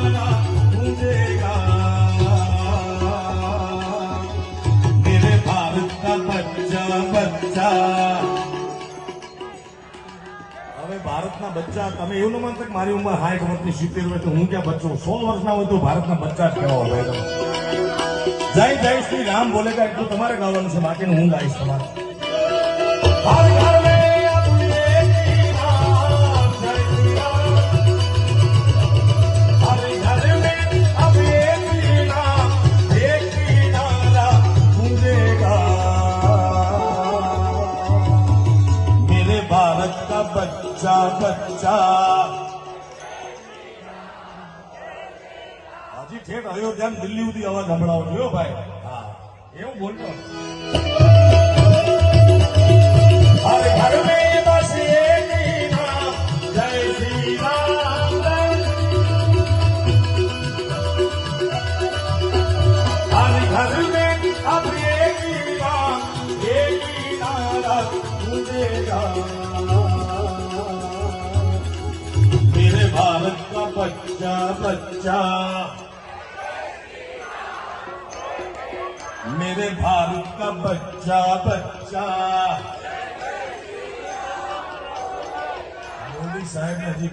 किनारा गूंजेगा। मेरे भारत का बच्चा बच्चा। હવે ભારતના બચ્ચા તમે એવું ન માનતા કે મારી ઉંમર 60 વર્ષની 70 વર્ષ તો હું ક્યાં બચ્ચો 100 વર્ષના હોય તો ભારતના બચ્ચા જ કહેવા હોય. જય જય શ્રી રામ બોલેગા એટલું તમારે ગાવાનું છે, બાકીનું હું ગાઈશ તમારે. હર ઘર મેં અપને की नाम जय श्री राम। हर घर में अब एक ही नाम एक ही नारा गूंजेगा। मेरे भारत का बच्चा बच्चा। હજી ઠેઠ અયોધ્યા દિલ્હી સુધી અવાજ સંભળાવો જોયો ભાઈ. હા એવું બોલતો. हर घर में बस एक ही नाम जय श्री राम। हर घर में अब एक ही नाम एक ही नारा गूंजेगा। मेरे भारत का बच्चा बच्चा। मेरे भारत का बच्चा बच्चा। मोदी साहब ने जी